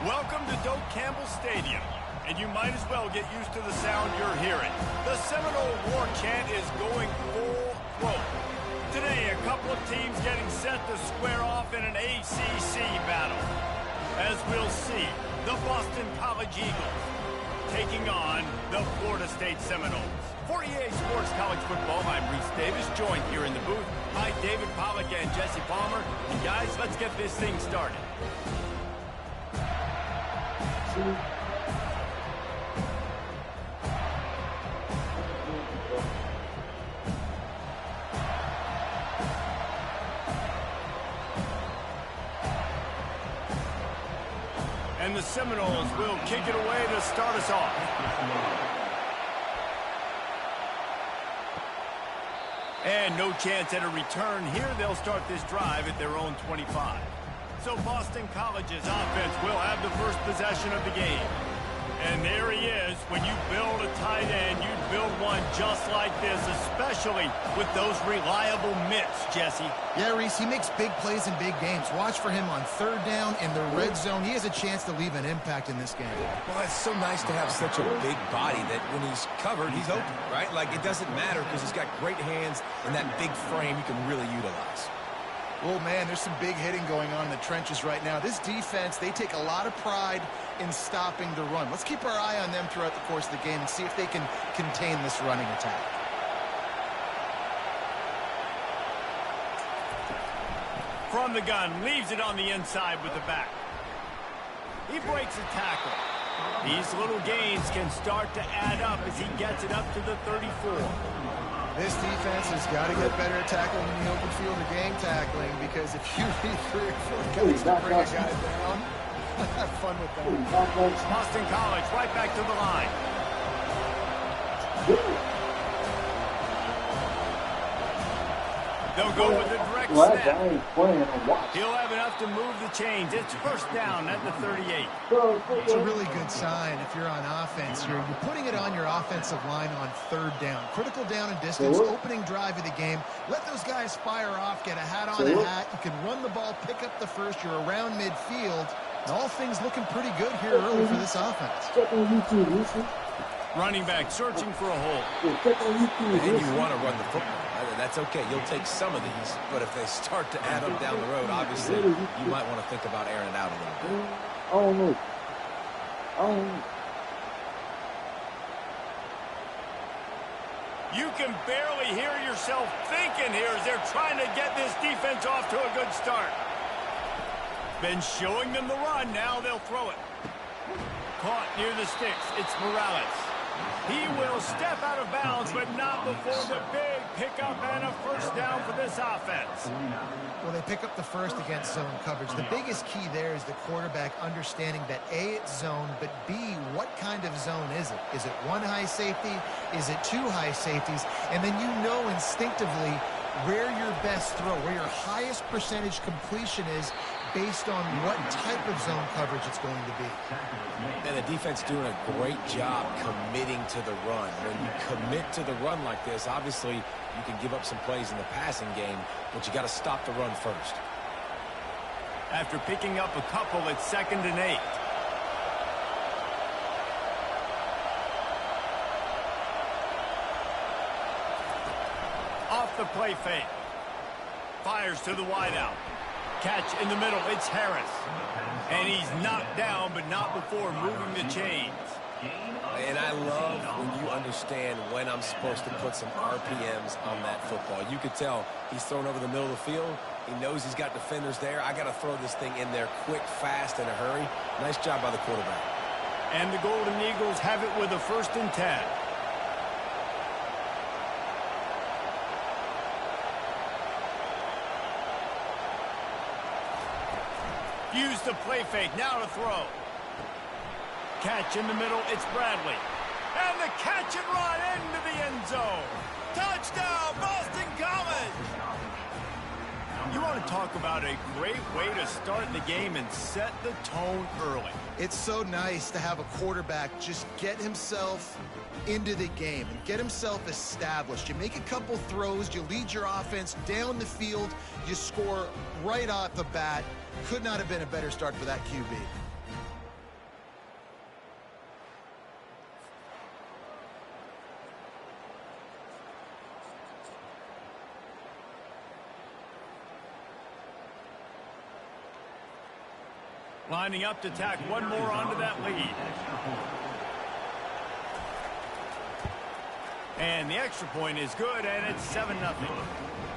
Welcome to Doak Campbell Stadium, and you might as well get used to the sound you're hearing. The Seminole war chant is going full throat. Today, a couple of teams getting set to square off in an ACC battle. As we'll see, the Boston College Eagles taking on the Florida State Seminoles. For EA Sports College Football, I'm Reese Davis, joined here in the booth by David Pollack and Jesse Palmer. And guys, let's get this thing started. And the Seminoles will kick it away to start us off. And no chance at a return here. They'll start this drive at their own 25. So Boston College's offense will have the first possession of the game. And there he is. When you build a tight end, you build one just like this, especially with those reliable mitts, Jesse. Yeah, Reese, he makes big plays in big games. Watch for him on third down in the red zone. He has a chance to leave an impact in this game. Well, it's so nice to have such a big body that when he's covered, he's open, right? Like, it doesn't matter because he's got great hands and that big frame you can really utilize. Oh, man, there's some big hitting going on in the trenches right now. This defense, they take a lot of pride in stopping the run. Let's keep our eye on them throughout the course of the game and see if they can contain this running attack. From the gun, leaves it on the inside with the back. He breaks a tackle. These little gains can start to add up as he gets it up to the 34. This defense has got to get better at tackling in the open field or game tackling, because if you need 3 or 4 guys to bring a guy down, have fun with that. Boston College right back to the line. They'll go with the direct snap. He'll have enough to move the chains. It's first down at the 38. It's a really good sign if you're on offense. You're putting it on your offensive line on third down. Critical down and distance, opening drive of the game. Let those guys fire off, get a hat on a hat. You can run the ball, pick up the first. You're around midfield. And all things looking pretty good here early for this offense. Running back searching for a hole. And you want to run the football. That's okay. You'll take some of these. But if they start to add up down the road, obviously, you might want to think about airing it out a little bit. You can barely hear yourself thinking here as they're trying to get this defense off to a good start. Been showing them the run. Now they'll throw it. Caught near the sticks. It's Morales. He will step out of bounds, but not before the big pickup and a first down for this offense. Well, they pick up the first against zone coverage. The biggest key there is the quarterback understanding that A, it's zone, but B, what kind of zone is it? Is it one high safety? Is it 2 high safeties? And then you know instinctively where your best throw, where your highest percentage completion is based on what type of zone coverage it's going to be. And the defense doing a great job committing to the run. When you commit to the run like this, obviously you can give up some plays in the passing game, but you got to stop the run first. After picking up a couple, it's 2nd and 8. Off the play fake. Fires to the wideout. Catch in the middle. It's Harris. And he's knocked down, but not before moving the chains. And I love when you understand when I'm supposed to put some RPMs on that football. You could tell he's thrown over the middle of the field. He knows he's got defenders there. I got to throw this thing in there quick, fast, in a hurry. Nice job by the quarterback. And the Golden Eagles have it with a 1st and 10. Use the play fake, now to throw. Catch in the middle, it's Bradley. And the catch and run into the end zone. Touchdown, Boston College! You want to talk about a great way to start the game and set the tone early. It's so nice to have a quarterback just get himself into the game and get himself established. You make a couple throws, you lead your offense down the field, you score right off the bat. Could not have been a better start for that QB. Lining up to tack one more onto that lead. And the extra point is good, and it's 7-0.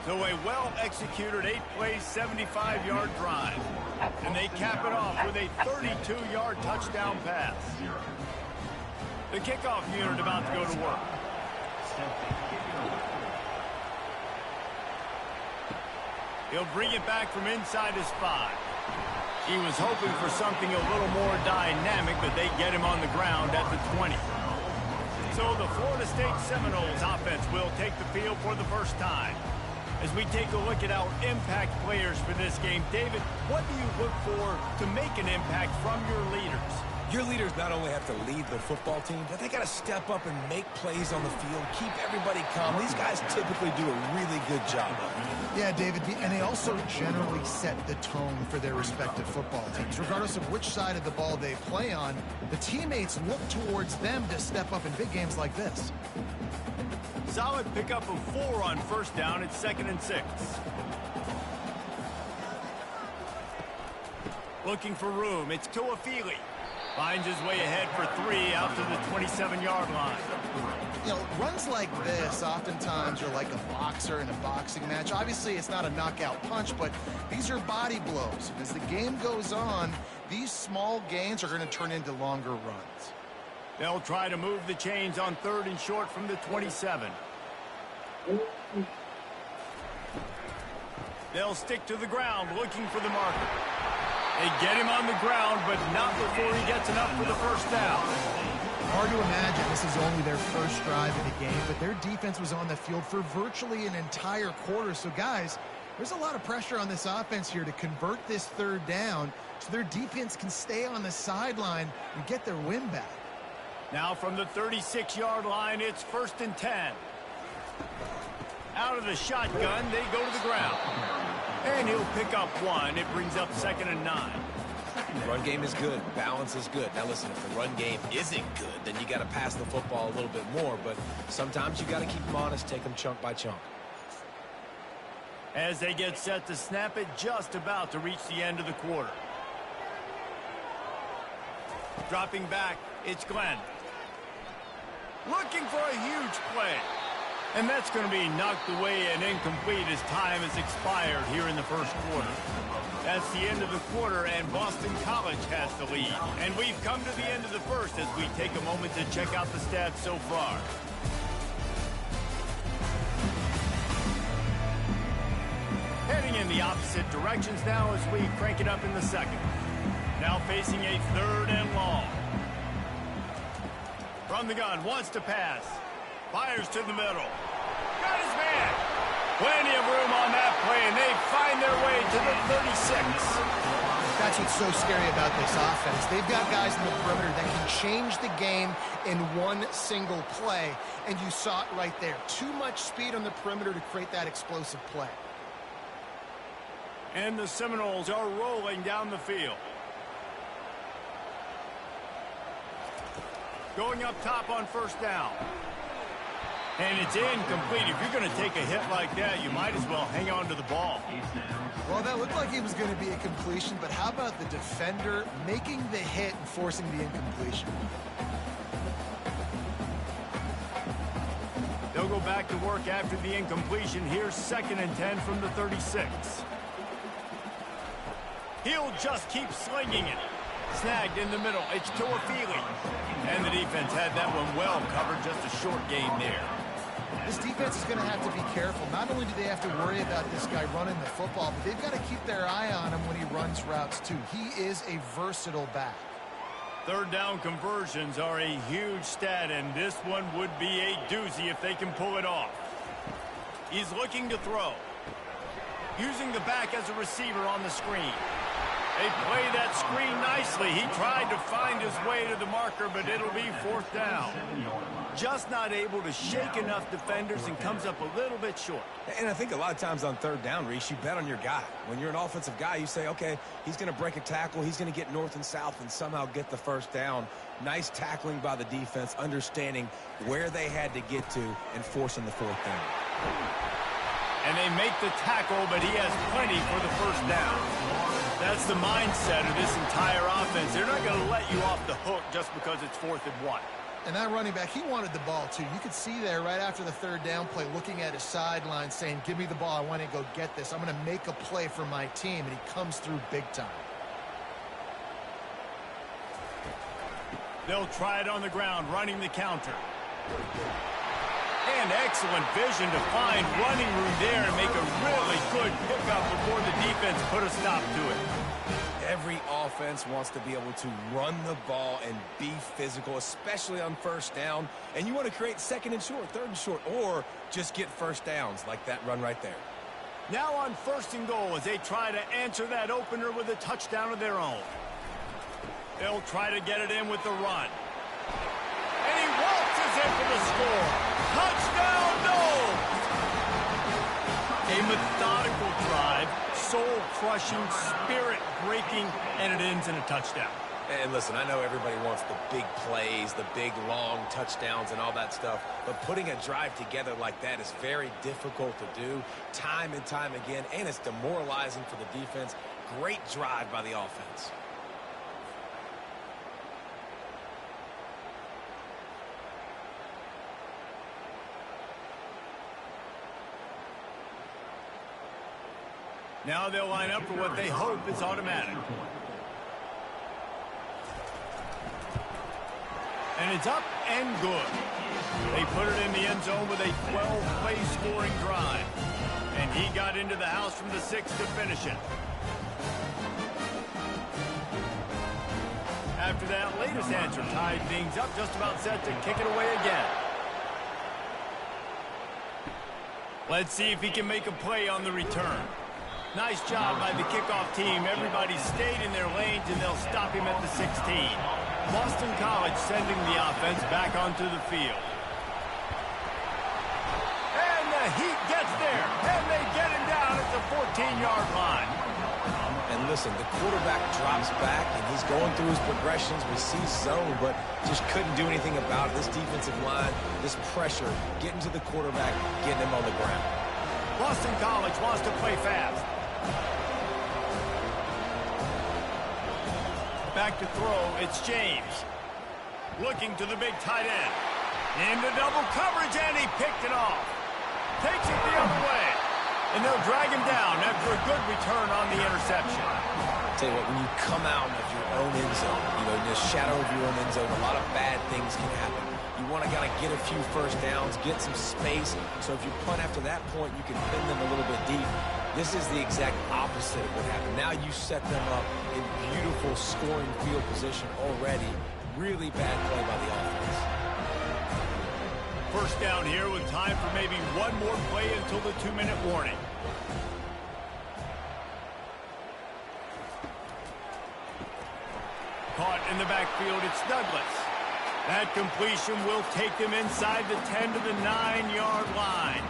So a well-executed 8-play, 75-yard drive. And they cap it off with a 32-yard touchdown pass. The kickoff unit about to go to work. He'll bring it back from inside his 5. He was hoping for something a little more dynamic, but they get him on the ground at the 20. So the Florida State Seminoles offense will take the field for the first time. As we take a look at our impact players for this game, David, what do you look for to make an impact from your leaders? Your leaders not only have to lead the football team, but they got to step up and make plays on the field, keep everybody calm. These guys typically do a really good job of it. Yeah, David, and they also generally set the tone for their respective football teams. Regardless of which side of the ball they play on, the teammates look towards them to step up in big games like this. Solid pickup of 4 on first down. It's 2nd and 6. Looking for room. It's Tuafili. Finds his way ahead for 3 out to the 27-yard line. You know, runs like this oftentimes are like a boxer in a boxing match. Obviously, it's not a knockout punch, but these are body blows. And as the game goes on, these small gains are going to turn into longer runs. They'll try to move the chains on 3rd and short from the 27. They'll stick to the ground looking for the marker. They get him on the ground, but not before he gets enough for the first down. Hard to imagine this is only their first drive in the game, but their defense was on the field for virtually an entire quarter. So, guys, there's a lot of pressure on this offense here to convert this 3rd down so their defense can stay on the sideline and get their win back. Now from the 36-yard line, it's 1st and 10. Out of the shotgun, they go to the ground. And he'll pick up 1. It brings up 2nd and 9. Run game is good. Balance is good. Now listen, if the run game isn't good, then you got to pass the football a little bit more. But sometimes you got to keep them honest, take them chunk by chunk. As they get set to snap it, just about to reach the end of the quarter. Dropping back, it's Glenn. Looking for a huge play. And that's going to be knocked away and incomplete as time has expired here in the first quarter. That's the end of the quarter, and Boston College has the lead. And we've come to the end of the first as we take a moment to check out the stats so far. Heading in the opposite directions now as we crank it up in the second. Now facing a 3rd and long. From the gun, wants to pass. Fires to the middle. Got his man. Plenty of room on that play, and they find their way to the 36. That's what's so scary about this offense. They've got guys in the perimeter that can change the game in one single play, and you saw it right there. Too much speed on the perimeter to create that explosive play. And the Seminoles are rolling down the field. Going up top on first down. And it's incomplete. If you're going to take a hit like that, you might as well hang on to the ball. Well, that looked like it was going to be a completion, but how about the defender making the hit and forcing the incompletion? They'll go back to work after the incompletion. Here's 2nd and 10 from the 36. He'll just keep slinging it. Snagged in the middle. It's Tuafili. And the defense had that one well covered. Just a short gain there. This defense is going to have to be careful. Not only do they have to worry about this guy running the football, but they've got to keep their eye on him when he runs routes too. He is a versatile back. 3rd down conversions are a huge stat, and this one would be a doozy if they can pull it off. He's looking to throw. Using the back as a receiver on the screen. They play that screen nicely. He tried to find his way to the marker, but it'll be 4th down. Just not able to shake enough defenders and comes up a little bit short. And I think a lot of times on 3rd down, Reese, you bet on your guy. When you're an offensive guy, you say, okay, he's going to break a tackle. He's going to get north and south and somehow get the first down. Nice tackling by the defense, understanding where they had to get to and forcing the 4th down. And they make the tackle, but he has plenty for the first down. That's the mindset of this entire offense. They're not going to let you off the hook just because it's 4th and 1. And that running back, he wanted the ball, too. You could see there right after the 3rd down play, looking at his sideline, saying, give me the ball. I want to go get this. I'm going to make a play for my team. And he comes through big time. They'll try it on the ground, running the counter. And excellent vision to find running room there and make a really good pickup before the defense put a stop to it. Every offense wants to be able to run the ball and be physical, especially on 1st down. And you want to create 2nd and short, 3rd and short, or just get 1st downs like that run right there. Now on 1st and goal as they try to answer that opener with a touchdown of their own. They'll try to get it in with the run. And he waltzes in for the score. Touchdown, no! A methodical drive, soul-crushing, spirit-breaking, and it ends in a touchdown. And listen, I know everybody wants the big plays, the big, long touchdowns and all that stuff, but putting a drive together like that is very difficult to do time and time again, and it's demoralizing for the defense. Great drive by the offense. Now they'll line up for what they hope is automatic. And it's up and good. They put it in the end zone with a 12-play scoring drive. And he got into the house from the 6 to finish it. After that latest answer tied things up, just about set to kick it away again. Let's see if he can make a play on the return. Nice job by the kickoff team. Everybody stayed in their lanes, and they'll stop him at the 16. Boston College sending the offense back onto the field. And the Heat gets there, and they get him down at the 14-yard line. And listen, the quarterback drops back, and he's going through his progressions. We see zone, but just couldn't do anything about it. This defensive line, this pressure, getting to the quarterback, getting him on the ground. Boston College wants to play fast. Back to throw, it's James. Looking to the big tight end. Into double coverage, and he picked it off. Takes it the other way. And they'll drag him down after a good return on the interception. I'll tell you what, when you come out of your own end zone, in the shadow of your own end zone, a lot of bad things can happen. You want to kind of get a few first downs, get some space, so if you punt after that point, you can pin them a little bit deep. This is the exact opposite of what happened. Now you set them up in beautiful scoring field position already. Really bad play by the offense. First down here with time for maybe one more play until the 2-minute warning. Caught in the backfield, it's Douglas. That completion will take them inside the 10 to the 9-yard line.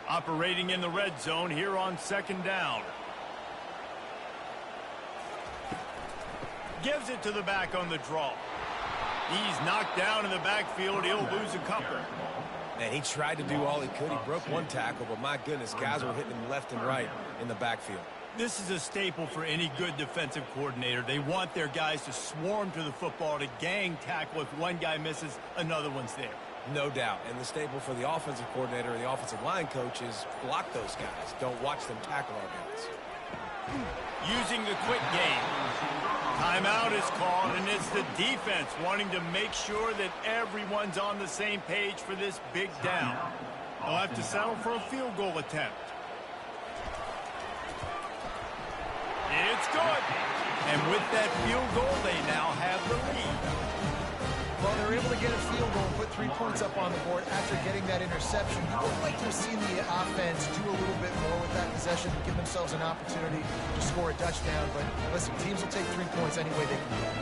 Operating in the red zone here on 2nd down. Gives it to the back on the draw. He's knocked down in the backfield. He'll lose a couple. And he tried to do all he could. He broke one tackle, but my goodness, guys were hitting him left and right in the backfield. This is a staple for any good defensive coordinator. They want their guys to swarm to the football, to gang tackle. If one guy misses, another one's there. No doubt. And the staple for the offensive coordinator and the offensive line coach is block those guys. Don't watch them tackle our guys. Using the quick game. Timeout is called, and it's the defense wanting to make sure that everyone's on the same page for this big down. They'll have to settle for a field goal attempt. It's good. And with that field goal, they now have the lead. Well, they're able to get a field goal and put 3 points up on the board after getting that interception. You would like to have seen the offense do a little bit more with that possession, give themselves an opportunity to score a touchdown. But listen, teams will take 3 points any way they can get.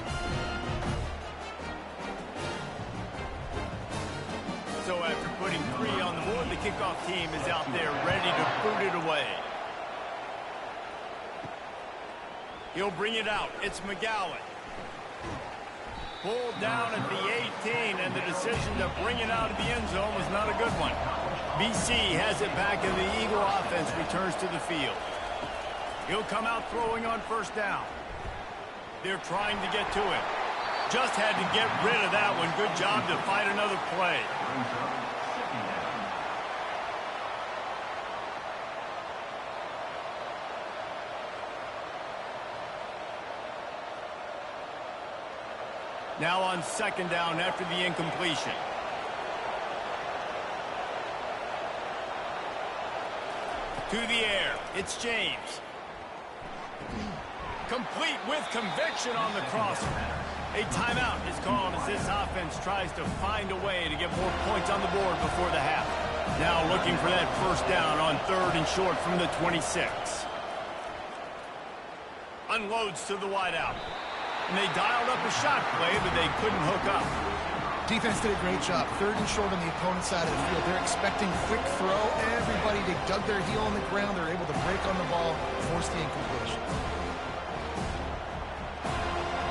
So after putting 3 on the board, the kickoff team is out there ready to boot it away. He'll bring it out. It's McGowan. Pulled down at the 18, and the decision to bring it out of the end zone was not a good one. BC has it back, and the Eagle offense returns to the field. He'll come out throwing on first down. They're trying to get to him. Just had to get rid of that one. Good job to fight another play. Now on second down after the incompletion. To the air. It's James. Complete with conviction on the crosser. A timeout is called as this offense tries to find a way to get more points on the board before the half. Now looking for that first down on 3rd and short from the 26. Unloads to the wideout. And they dialed up a shot play, but they couldn't hook up. Defense did a great job. 3rd and short on the opponent's side of the field. They're expecting quick throw. Everybody, they dug their heel on the ground. They're able to break on the ball, force the incompletion.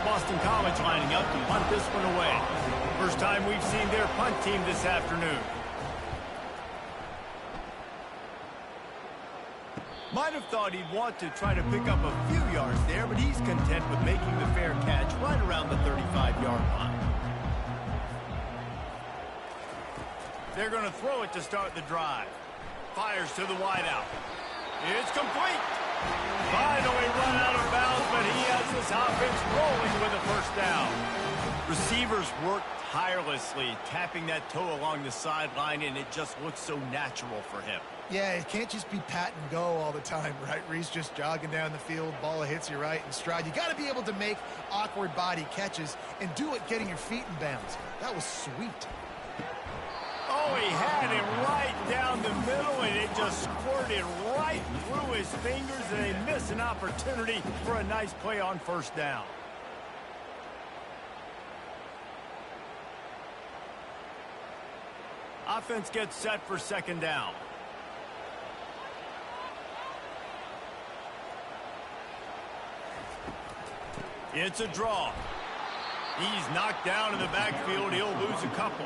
Boston College lining up to punt this one away. First time we've seen their punt team this afternoon. Might have thought he'd want to try to pick up a few yards there, but he's content with making the fair catch right around the 35-yard line. They're going to throw it to start the drive. Fires to the wideout. It's complete. Finally run out of bounds, but he has this offense rolling with a first down. Receivers work tirelessly, tapping that toe along the sideline, and it just looks so natural for him. Yeah, it can't just be pat and go all the time, right? Reese just jogging down the field, ball hits you right in stride. You got to be able to make awkward body catches and do it getting your feet in bounds. That was sweet. Oh, he had it right down the middle, and it just squirted right through his fingers, and they miss an opportunity for a nice play on first down. Offense gets set for second down. It's a draw. He's knocked down in the backfield. He'll lose a couple.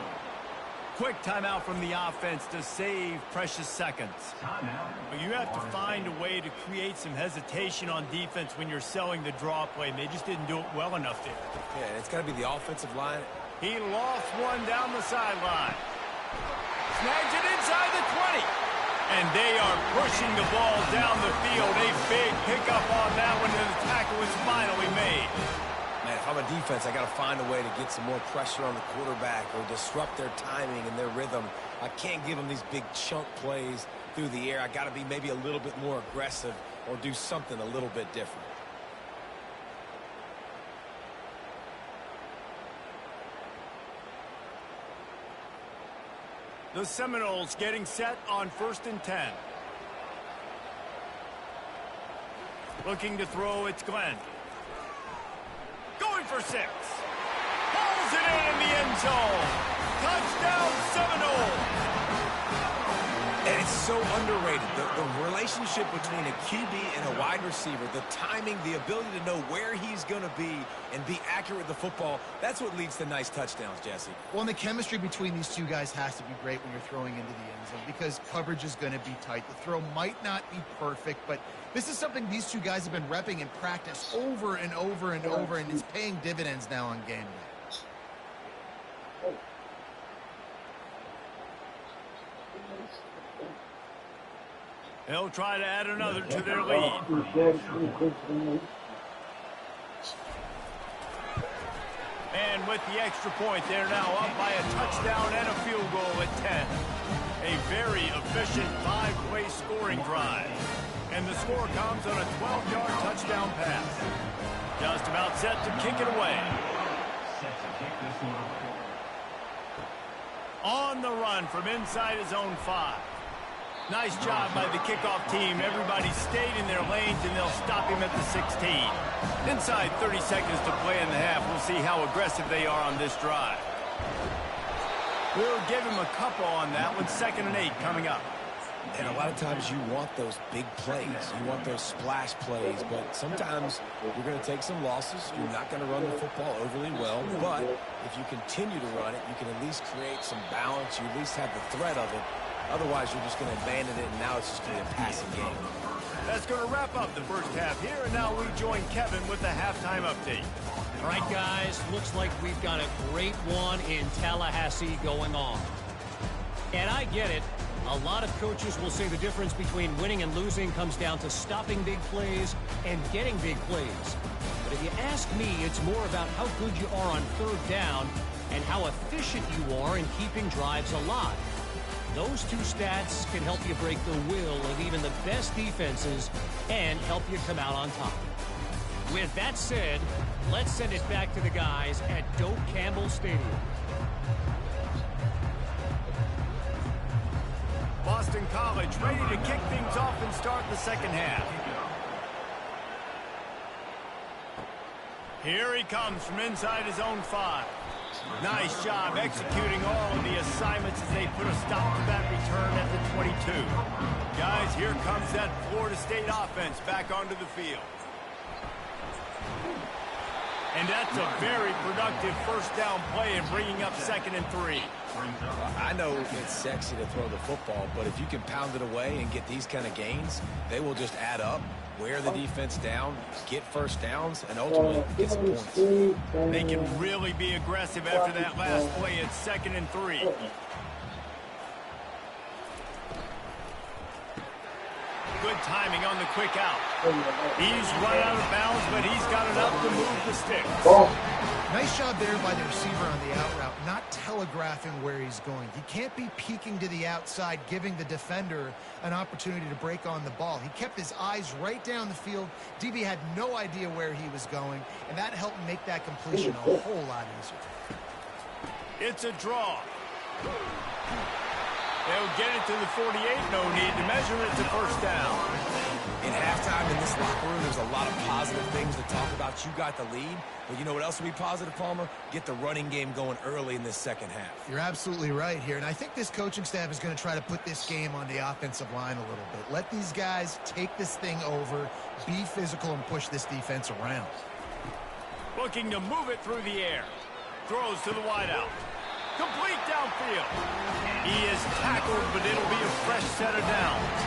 Quick timeout from the offense to save precious seconds. But you have to find a way to create some hesitation on defense when you're selling the draw play, and they just didn't do it well enough there. Yeah, it's got to be the offensive line. He lost one down the sideline. Snags it inside the 20. And they are pushing the ball down the field. A big pickup on that one, and the tackle is finally made. Man, if I'm a defense, I got to find a way to get some more pressure on the quarterback or disrupt their timing and their rhythm. I can't give them these big chunk plays through the air. I got to be maybe a little bit more aggressive or do something a little bit different. The Seminoles getting set on 1st and 10. Looking to throw, it's Glenn. Going for 6. Pulls it in the end zone. Touchdown, Seminoles. And it's so underrated. The relationship between a QB and a wide receiver, the timing, the ability to know where he's going to be and be accurate with the football, that's what leads to nice touchdowns, Jesse. Well, and the chemistry between these two guys has to be great when you're throwing into the end zone because coverage is going to be tight. The throw might not be perfect, but this is something these two guys have been repping in practice over and over and over, and it's paying dividends now on game day. They'll try to add another to their lead. And with the extra point, they're now up by a touchdown and a field goal at 10. A very efficient 5-play scoring drive. And the score comes on a 12-yard touchdown pass. Just about set to kick it away. On the run from inside his own 5. Nice job by the kickoff team. Everybody stayed in their lanes, and they'll stop him at the 16. Inside 30 seconds to play in the half. We'll see how aggressive they are on this drive. We'll give him a couple on that with 2nd and 8 coming up. And a lot of times you want those big plays. You want those splash plays. But sometimes you're going to take some losses. You're not going to run the football overly well. But if you continue to run it, you can at least create some balance. You at least have the threat of it. Otherwise, you're just going to abandon it, and now it's just going to be a passing game. That's going to wrap up the first half here. And now we join Kevin with the halftime update. All right, guys, looks like we've got a great one in Tallahassee going on. And I get it. A lot of coaches will say the difference between winning and losing comes down to stopping big plays and getting big plays. But if you ask me, it's more about how good you are on 3rd down and how efficient you are in keeping drives alive. Those two stats can help you break the will of even the best defenses and help you come out on top. With that said, let's send it back to the guys at Doak Campbell Stadium. Boston College ready to kick things off and start the second half. Here he comes from inside his own 5. Nice job executing all of the assignments as they put a stop to that return at the 22. Guys, here comes that Florida State offense back onto the field. And that's a very productive first down play and bringing up 2nd and 3. I know it's sexy to throw the football, but if you can pound it away and get these kind of gains, they will just add up, wear the defense down, get first downs, and ultimately get some points. They can really be aggressive after that last play at 2nd and 3. Good timing on the quick out. He's run out of bounds, but he's got enough to move the sticks. Nice job there by the receiver on the out route, not telegraphing where he's going. He can't be peeking to the outside, giving the defender an opportunity to break on the ball. He kept his eyes right down the field. DB had no idea where he was going, and that helped make that completion a whole lot easier. It's a draw. They'll get it to the 48. No need to measure it to first down. In halftime in this locker room, there's a lot of positive things to talk about. You got the lead, but you know what else will be positive, Palmer? Get the running game going early in this second half. You're absolutely right here, and I think this coaching staff is going to try to put this game on the offensive line a little bit. Let these guys take this thing over, be physical, and push this defense around. Looking to move it through the air. Throws to the wideout. Complete downfield. He is tackled, but it'll be a fresh set of downs.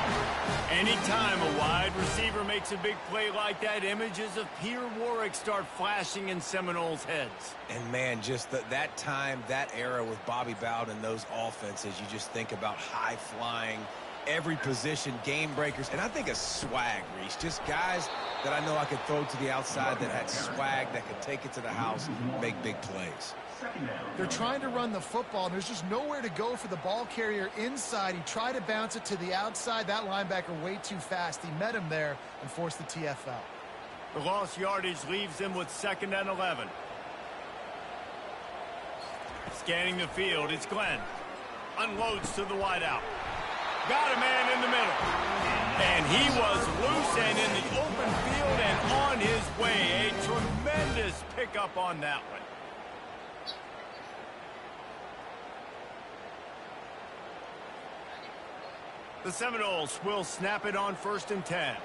Anytime a wide receiver makes a big play like that, images of Peter Warrick start flashing in Seminoles' heads. And, man, just that time, that era with Bobby Bowden and those offenses, you just think about high-flying, every position, game breakers, and I think of swag, Reese. Just guys that I know I could throw to the outside that had swag, that could take it to the house, make big plays. They're trying to run the football, and there's just nowhere to go for the ball carrier inside. He tried to bounce it to the outside. That linebacker way too fast. He met him there and forced the TFL. The lost yardage leaves him with 2nd and 11. Scanning the field, it's Glenn. Unloads to the wideout. Got a man in the middle. And he was loose and in the open field and on his way. A tremendous pickup on that one. The Seminoles will snap it on 1st and 10.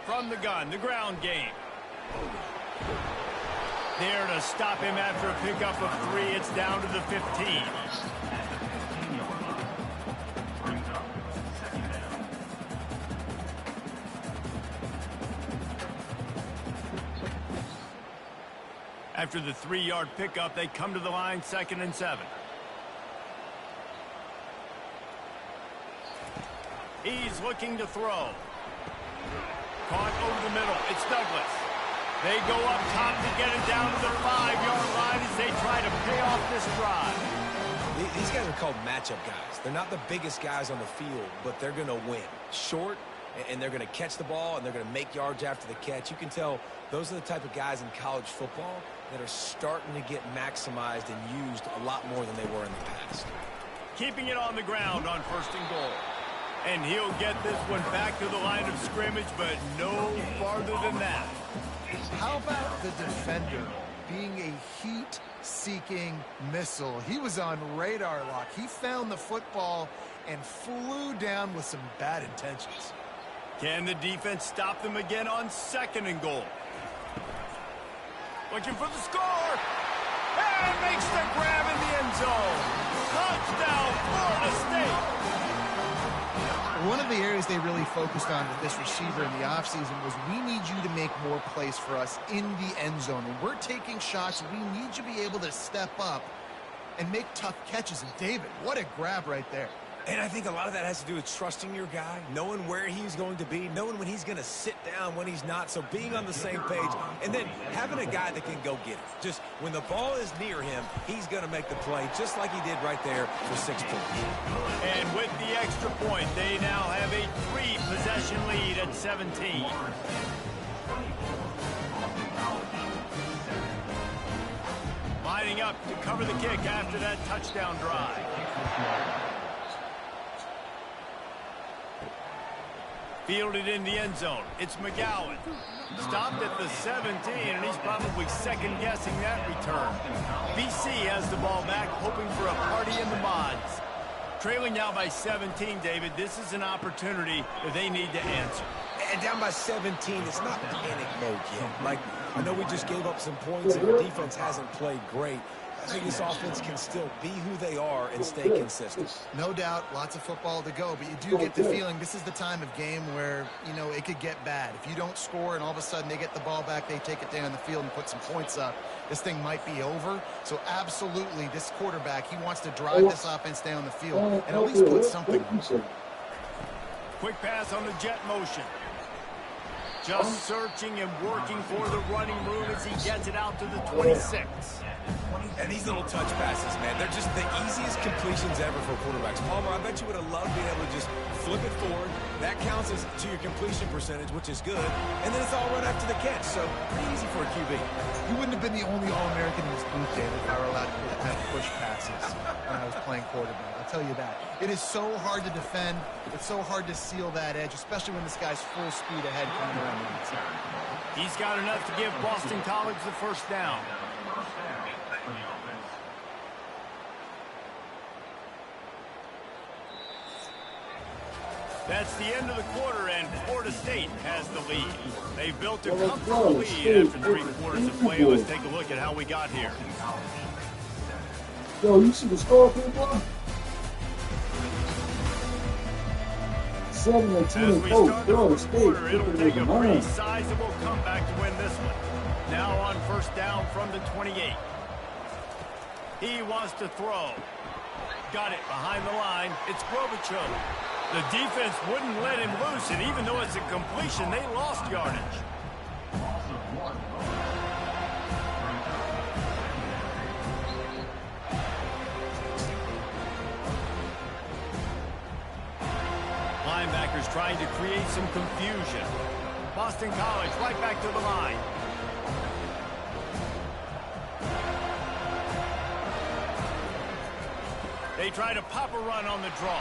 From the gun, the ground game. There to stop him after a pickup of 3. It's down to the 15. After the 3-yard pickup, they come to the line 2nd and 7. He's looking to throw. Caught over the middle. It's Douglas. They go up top to get it down to the 5-yard line as they try to pay off this drive. These guys are called matchup guys. They're not the biggest guys on the field, but they're going to win. Short, and they're going to catch the ball, and they're going to make yards after the catch. You can tell those are the type of guys in college football that are starting to get maximized and used a lot more than they were in the past. Keeping it on the ground on 1st and goal. And he'll get this one back to the line of scrimmage, but no farther than that. How about the defender being a heat-seeking missile. He was on radar lock. He found the football and flew down with some bad intentions. Can the defense stop them again on 2nd and goal? Looking for the score. And makes the grab in the end zone. Touchdown, Florida State. One of the areas they really focused on with this receiver in the offseason was we need you to make more plays for us in the end zone. When we're taking shots, we need you to be able to step up and make tough catches. And David, what a grab right there. And I think a lot of that has to do with trusting your guy, knowing where he's going to be, knowing when he's going to sit down, when he's not. So being on the same page, and then having a guy that can go get it. Just when the ball is near him, he's going to make the play, just like he did right there for 6 points. And with the extra point, they now have a 3-possession lead at 17. Lining up to cover the kick after that touchdown drive. Fielded in the end zone. It's McGowan. Stopped at the 17, and he's probably second-guessing that return. BC has the ball back, hoping for a party in the mods. Trailing now by 17, David. This is an opportunity that they need to answer. And down by 17, it's not panic mode yet. Like, I know we just gave up some points, and the defense hasn't played great. I think this offense can still be who they are and stay consistent. No doubt, lots of football to go, but you do get the feeling this is the time of game where, you know, it could get bad. If you don't score and all of a sudden they get the ball back, they take it down the field and put some points up, this thing might be over. So absolutely, this quarterback, he wants to drive this offense down the field and at least put something on. Quick pass on the jet motion. Just searching and working for the running room as he gets it out to the 26. And these little touch passes, man, they're just the easiest completions ever for quarterbacks. Palmer, I bet you would have loved being able to just flip it forward. That counts as to your completion percentage, which is good. And then it's all right after the catch, so pretty easy for a QB. You wouldn't have been the only All-American in this booth, David, if I were allowed to have push passes when I was playing quarterback. I'll tell you that. It is so hard to defend. It's so hard to seal that edge, especially when this guy's full speed ahead coming around the outside. He's got enough to give Boston College the first down. That's the end of the quarter, and Florida State has the lead. They've built a comfortable lead after 3 quarters of play. Let's take a look at how we got here. Yo, you see the score, people? 7-24. As we start the first quarter, it'll take a pretty sizable comeback to win this one. Now on first down from the 28. He wants to throw. Got it behind the line. It's Grobichuk. The defense wouldn't let him loose, and even though it's a completion, they lost yardage. Linebackers trying to create some confusion. Boston College right back to the line. They try to pop a run on the draw.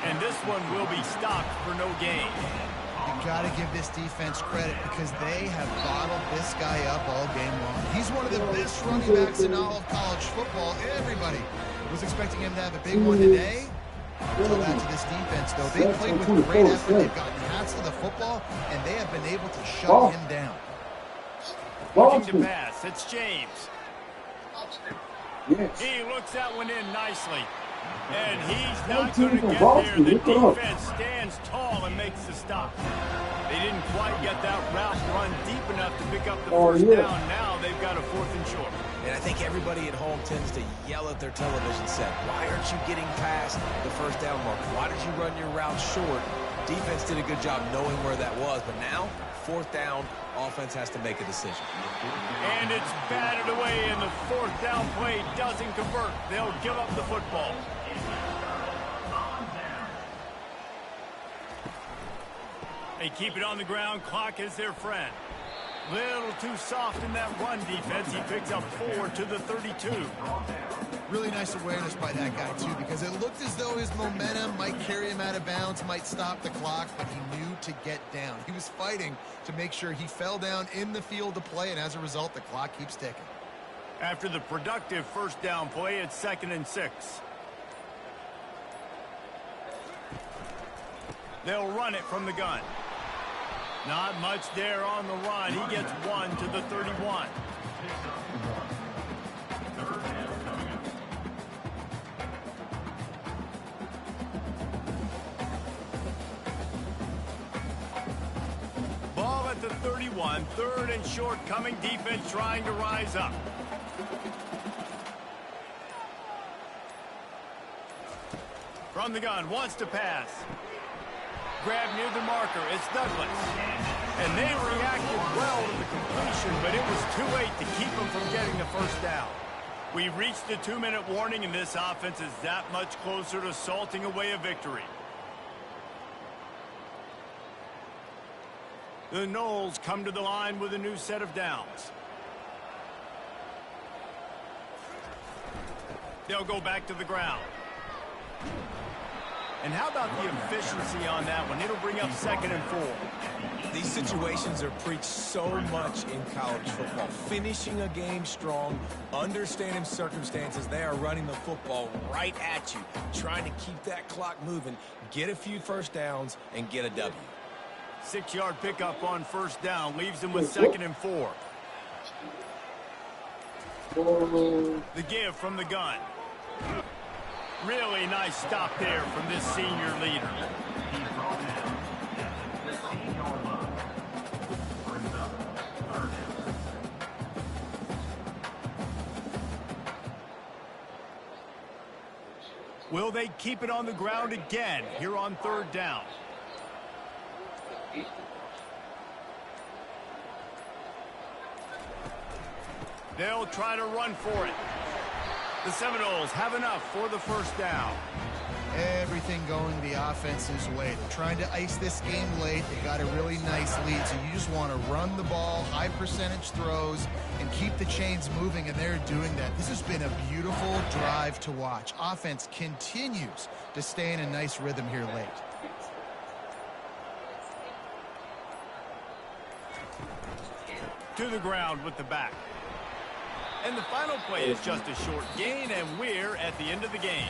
And this one will be stopped for no gain. You got to give this defense credit because they have bottled this guy up all game long. He's one of the best running backs in all of college football. Everybody was expecting him to have a big one today. Tell that to this defense, though. They played with great effort. They've gotten hats to the football, and they have been able to shut him down. Looking to pass. It's James. Yes. He looks that one in nicely. And he's not going to get there. The defense stands tall and makes the stop. They didn't quite get that route run deep enough to pick up the first down. Now they've got a 4th and short. And I think everybody at home tends to yell at their television set. Why aren't you getting past the first down mark? Why did you run your route short? Defense did a good job knowing where that was. But now, 4th down, offense has to make a decision. And it's batted away, and the 4th down play doesn't convert. They'll give up the football. They keep it on the ground. Clock is their friend. Little too soft in that run defense. He picks up 4 to the 32. Really nice awareness by that guy, too, because it looked as though his momentum might carry him out of bounds, might stop the clock, but he knew to get down. He was fighting to make sure he fell down in the field to play, and as a result, the clock keeps ticking. After the productive first down play, it's 2nd and 6. They'll run it from the gun. Not much there on the run. He gets 1 to the 31. Ball at the 31. 3rd and short coming. Defense trying to rise up. From the gun, wants to pass. Grab near the marker, it's Douglas. And they reacted well to the completion, but it was too late to keep them from getting the first down. We reached the 2-minute warning, and this offense is that much closer to salting away a victory. The Noles come to the line with a new set of downs. They'll go back to the ground. And how about the efficiency on that one? It'll bring up 2nd and 4. These situations are preached so much in college football. Finishing a game strong, understanding circumstances. They are running the football right at you, trying to keep that clock moving, get a few first downs, and get a W. 6-yard pickup on first down leaves them with 2nd and 4. The give from the gun. Really nice stop there from this senior leader. Will they keep it on the ground again here on 3rd down? They'll try to run for it. The Seminoles have enough for the first down. Everything going the offense's way. They're trying to ice this game late. They got a really nice lead, so you just want to run the ball, high percentage throws, and keep the chains moving, and they're doing that. This has been a beautiful drive to watch. Offense continues to stay in a nice rhythm here late. To the ground with the back. And the final play is just a short gain, and we're at the end of the game.